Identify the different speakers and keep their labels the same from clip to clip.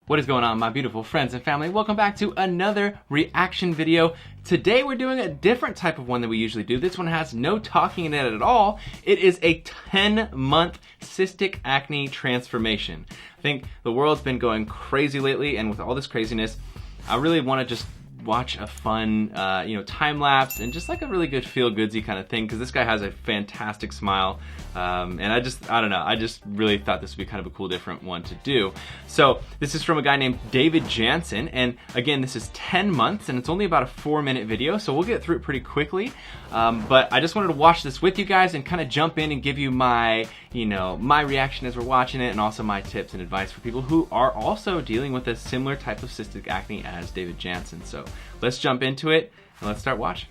Speaker 1: What is going on, my beautiful friends and family? Welcome back to another reaction video. Today we're doing a different type of one than we usually do. This one has no talking in it at all. It is a 10-month cystic acne transformation. I think the world's been going crazy lately, and with all this craziness, I really want to just watch a fun, time lapse and just like a really good feel-goodsy kind of thing, because this guy has a fantastic smile, and I don't know, I just really thought this would be kind of a cool, different one to do. So this is from a guy named David Jansen, and again, this is 10 months, and it's only about a 4-minute video, so we'll get through it pretty quickly. But I just wanted to watch this with you guys and kind of jump in and give you my, my reaction as we're watching it, and also my tips and advice for people who are also dealing with a similar type of cystic acne as David Jansen. So let's jump into it and let's start watching.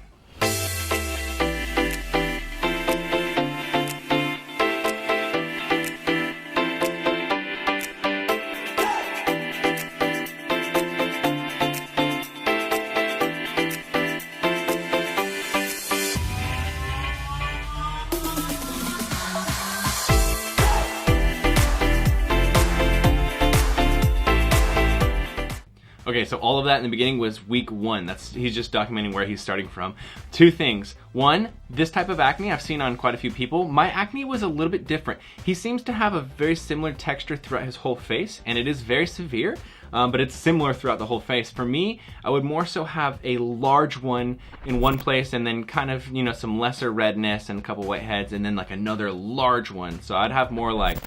Speaker 1: Okay, so all of that in the beginning was week 1. He's just documenting where he's starting from. 2 things. 1, this type of acne I've seen on quite a few people. My acne was a little bit different. He seems to have a very similar texture throughout his whole face, and it is very severe, but it's similar throughout the whole face. For me, I would more so have a large one in one place, and then kind of, some lesser redness and a couple whiteheads, and then like another large one. So I'd have more like,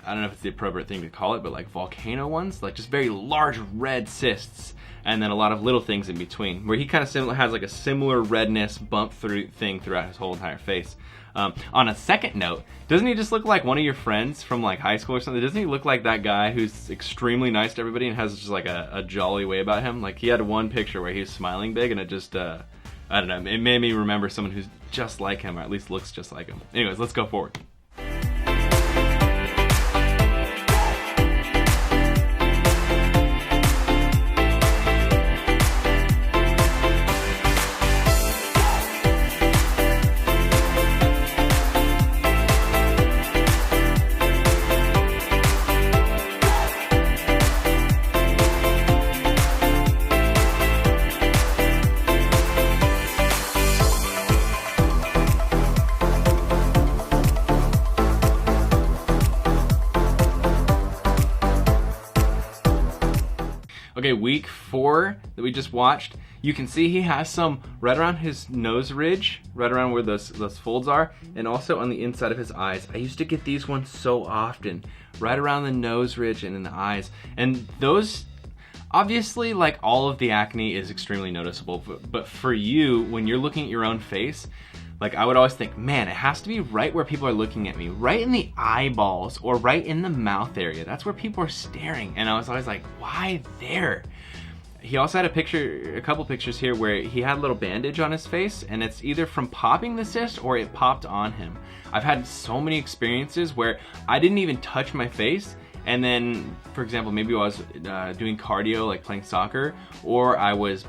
Speaker 1: I don't know if it's the appropriate thing to call it, but like volcano ones, like just very large red cysts, and then a lot of little things in between, where he kind of has like a similar redness bump thing throughout his whole entire face. On a second note, doesn't he just look like one of your friends from like high school or something? Doesn't he look like that guy who's extremely nice to everybody and has just like a jolly way about him? Like he had one picture where he was smiling big, and it just, I don't know, it made me remember someone who's just like him, or at least looks just like him. Anyways, let's go forward. Okay, week 4 that we just watched, you can see he has some right around his nose ridge, right around where those folds are, and also on the inside of his eyes. I used to get these ones so often, right around the nose ridge and in the eyes. And those, obviously, like all of the acne is extremely noticeable, but for you, when you're looking at your own face, like I would always think, man, it has to be right where people are looking at me, right in the eyeballs or right in the mouth area. That's where people are staring. And I was always like, why there? He also had a couple pictures here where he had a little bandage on his face, and it's either from popping the cyst or it popped on him. I've had so many experiences where I didn't even touch my face, and then, for example, maybe I was doing cardio, like playing soccer, or I was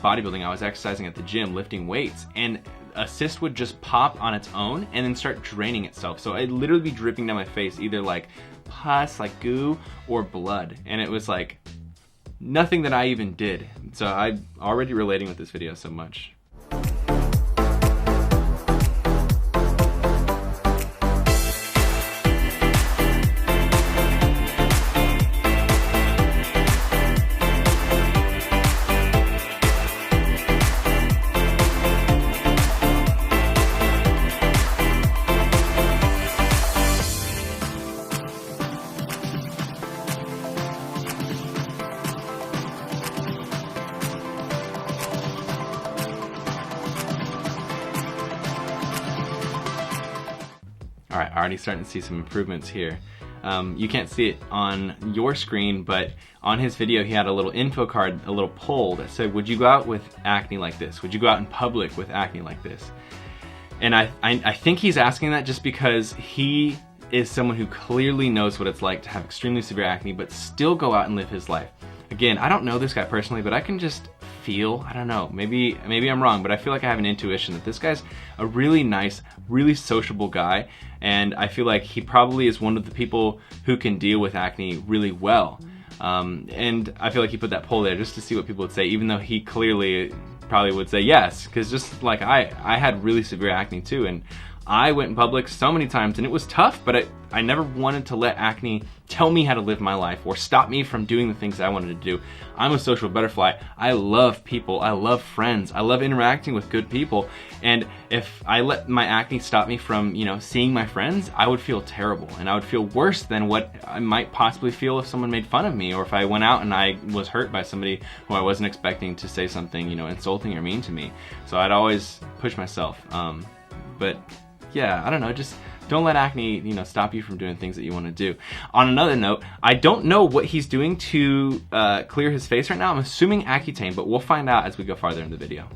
Speaker 1: bodybuilding, I was exercising at the gym, lifting weights, and a cyst would just pop on its own and then start draining itself. So it'd literally be dripping down my face, either like pus, like goo, or blood. And it was like nothing that I even did. So I'm already relating with this video so much. Alright, already starting to see some improvements here. You can't see it on your screen, but on his video he had a little info card, a little poll that said, would you go out with acne like this? Would you go out in public with acne like this? And I think he's asking that just because he is someone who clearly knows what it's like to have extremely severe acne but still go out and live his life. Again, I don't know this guy personally, but I can just feel, I don't know, maybe I'm wrong, but I feel like I have an intuition that this guy's a really nice, really sociable guy, and I feel like he probably is one of the people who can deal with acne really well. And I feel like he put that poll there just to see what people would say, even though he clearly probably would say yes, because just like I had really severe acne too, and I went in public so many times and it was tough, but I never wanted to let acne tell me how to live my life or stop me from doing the things I wanted to do. I'm a social butterfly. I love people. I love friends. I love interacting with good people. And if I let my acne stop me from, seeing my friends, I would feel terrible. And I would feel worse than what I might possibly feel if someone made fun of me, or if I went out and I was hurt by somebody who I wasn't expecting to say something, insulting or mean to me. So I'd always push myself. But yeah, I don't know, just don't let acne, stop you from doing things that you want to do. On another note, I don't know what he's doing to clear his face right now. I'm assuming Accutane, but we'll find out as we go farther in the video.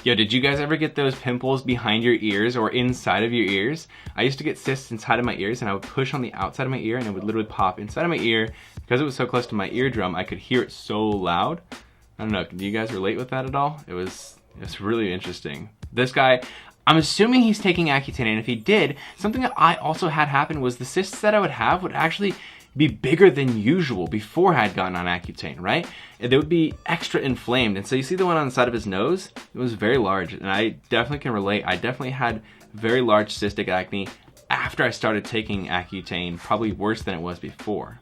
Speaker 1: Yo, did you guys ever get those pimples behind your ears or inside of your ears? I used to get cysts inside of my ears, and I would push on the outside of my ear and it would literally pop inside of my ear. Because it was so close to my eardrum, I could hear it so loud. I don't know, do you guys relate with that at all? It was really interesting. This guy, I'm assuming he's taking Accutane, and if he did, something that I also had happen was the cysts that I would have would actually be bigger than usual before I had gotten on Accutane, right? And they would be extra inflamed. And so you see the one on the side of his nose? It was very large, and I definitely can relate. I definitely had very large cystic acne after I started taking Accutane, probably worse than it was before.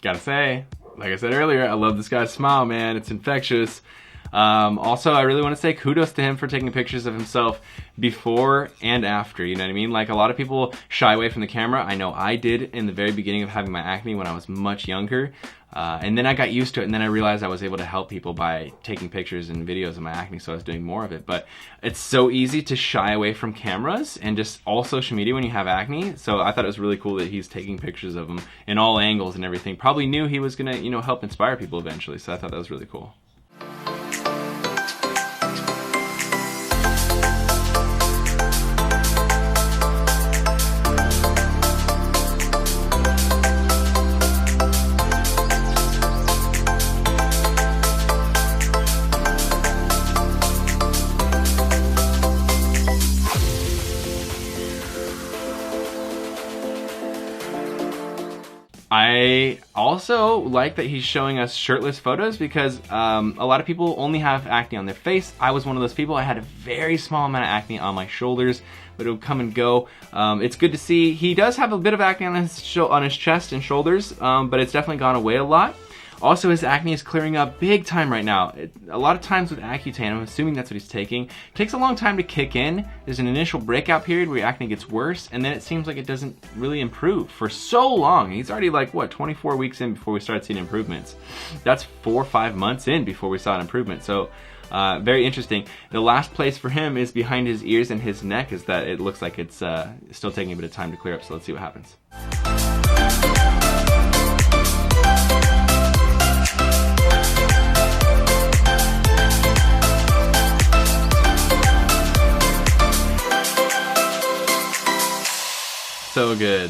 Speaker 1: Gotta say, like I said earlier, I love this guy's smile, man. It's infectious. Also, I really want to say kudos to him for taking pictures of himself before and after, you know what I mean? Like, a lot of people shy away from the camera. I know I did in the very beginning of having my acne when I was much younger. And then I got used to it, and then I realized I was able to help people by taking pictures and videos of my acne, so I was doing more of it. But it's so easy to shy away from cameras and just all social media when you have acne. So I thought it was really cool that he's taking pictures of them in all angles and everything. Probably knew he was gonna, help inspire people eventually. So I thought that was really cool. I also like that he's showing us shirtless photos because a lot of people only have acne on their face. I was one of those people. I had a very small amount of acne on my shoulders, but it would come and go. It's good to see. He does have a bit of acne on his chest and shoulders, but it's definitely gone away a lot. Also, his acne is clearing up big time right now. A lot of times with Accutane, I'm assuming that's what he's taking, it takes a long time to kick in. There's an initial breakout period where your acne gets worse, and then it seems like it doesn't really improve for so long. He's already like, what, 24 weeks in before we started seeing improvements. That's 4 or 5 months in before we saw an improvement. So very interesting. The last place for him is behind his ears and his neck, is that it looks like it's still taking a bit of time to clear up. So let's see what happens. So good.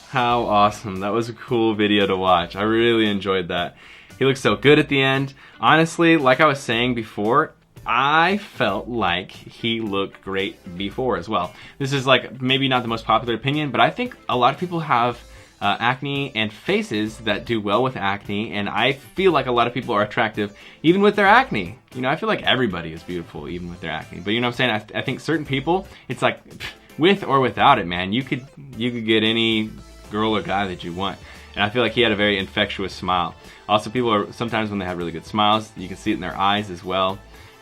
Speaker 1: How awesome. That was a cool video to watch. I really enjoyed that. He looks so good at the end. Honestly, like I was saying before, I felt like he looked great before as well. This is like maybe not the most popular opinion, but I think a lot of people have acne and faces that do well with acne, and I feel like a lot of people are attractive even with their acne. You know, I feel like everybody is beautiful even with their acne, but you know what I'm saying? I think certain people, it's like with or without it, man, you could get any girl or guy that you want. And I feel like he had a very infectious smile. Also, people are sometimes when they have really good smiles, you can see it in their eyes as well.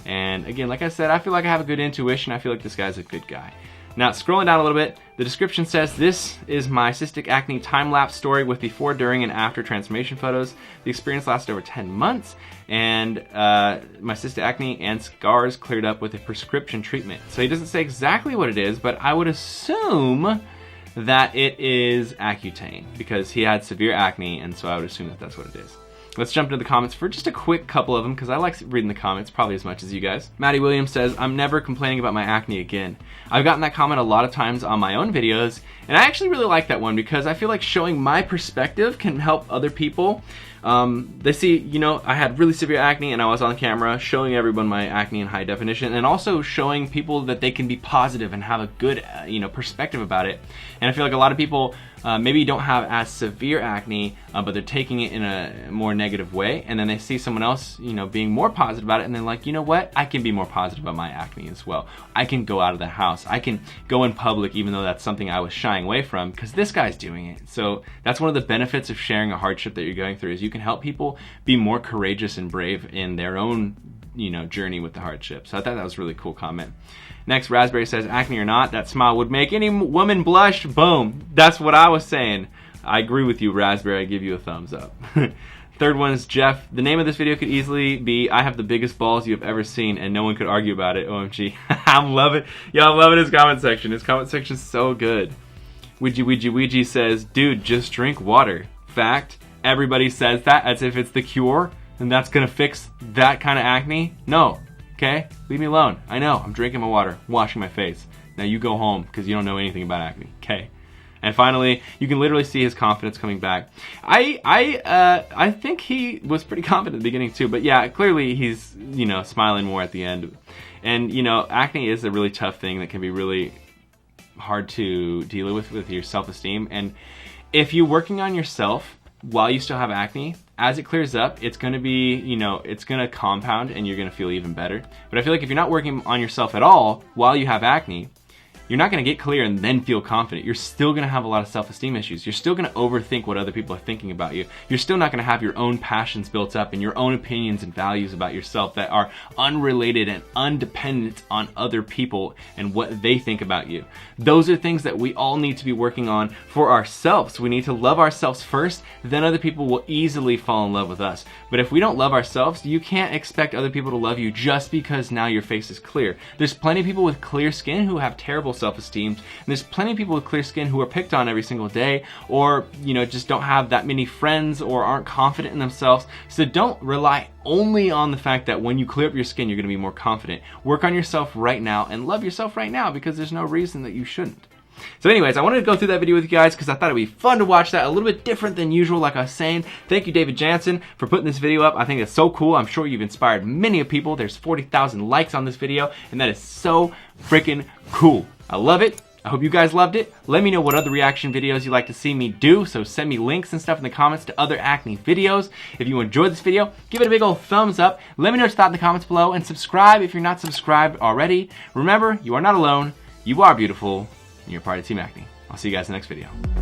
Speaker 1: And again, like I said, I feel like I have a good intuition. I feel like this guy's a good guy. Now, scrolling down a little bit, the description says, this is my cystic acne time-lapse story with before, during, and after transformation photos. The experience lasted over 10 months, and my cystic acne and scars cleared up with a prescription treatment. So he doesn't say exactly what it is, but I would assume that it is Accutane, because he had severe acne, and so I would assume that that's what it is. Let's jump into the comments for just a quick couple of them, because I like reading the comments probably as much as you guys. Maddie Williams says, I'm never complaining about my acne again. I've gotten that comment a lot of times on my own videos, and I actually really like that one because I feel like showing my perspective can help other people. They see, you know, I had really severe acne and I was on camera showing everyone my acne in high definition, and also showing people that they can be positive and have a good, you know, perspective about it. And I feel like a lot of people maybe don't have as severe acne, but they're taking it in a more negative way, and then they see someone else, you know, being more positive about it, and they're like, you know what, I can be more positive about my acne as well. I can go out of the house. I can go in public even though that's something I was shying away from, because this guy's doing it. So that's one of the benefits of sharing a hardship that you're going through, is you can help people be more courageous and brave in their own, you know, journey with the hardship. So I thought that was a really cool comment. Next, Raspberry says, acne or not, that smile would make any woman blush. Boom. That's what I was saying. I agree with you, Raspberry. I give you a thumbs up. Third one is Jeff. The name of this video could easily be, I have the biggest balls you have ever seen, and no one could argue about it. OMG. I'm loving, yeah, I'm loving his comment section. His comment section is so good. Ouija says, dude, just drink water. Fact, everybody says that as if it's the cure, and that's gonna fix that kind of acne. No. Okay? Leave me alone. I know. I'm drinking my water, washing my face. Now you go home because you don't know anything about acne. Okay? And finally, you can literally see his confidence coming back. I think he was pretty confident at the beginning too, but yeah, clearly he's, you know, smiling more at the end. And, you know, acne is a really tough thing that can be really hard to deal with your self-esteem. And if you're working on yourself while you still have acne, as it clears up, it's going to be, you know, it's going to compound and you're going to feel even better. But I feel like if you're not working on yourself at all while you have acne, you're not going to get clear and then feel confident. You're still going to have a lot of self-esteem issues. You're still going to overthink what other people are thinking about you. You're still not going to have your own passions built up and your own opinions and values about yourself that are unrelated and undependent on other people and what they think about you. Those are things that we all need to be working on for ourselves. We need to love ourselves first, then other people will easily fall in love with us. But if we don't love ourselves, you can't expect other people to love you just because now your face is clear. There's plenty of people with clear skin who have terrible self-esteem, and there's plenty of people with clear skin who are picked on every single day, or, you know, just don't have that many friends or aren't confident in themselves. So don't rely only on the fact that when you clear up your skin, you're going to be more confident. Work on yourself right now and love yourself right now, because there's no reason that you shouldn't. So anyways, I wanted to go through that video with you guys because I thought it'd be fun to watch that, a little bit different than usual, like I was saying. Thank you, David Jansen, for putting this video up. I think it's so cool. I'm sure you've inspired many of people. There's 40,000 likes on this video, and that is so freaking cool. I love it. I hope you guys loved it. Let me know what other reaction videos you'd like to see me do, so send me links and stuff in the comments to other acne videos. If you enjoyed this video, give it a big old thumbs up. Let me know what you thought in the comments below, and subscribe if you're not subscribed already. Remember, you are not alone. You are beautiful, and you're part of Team Acne. I'll see you guys in the next video.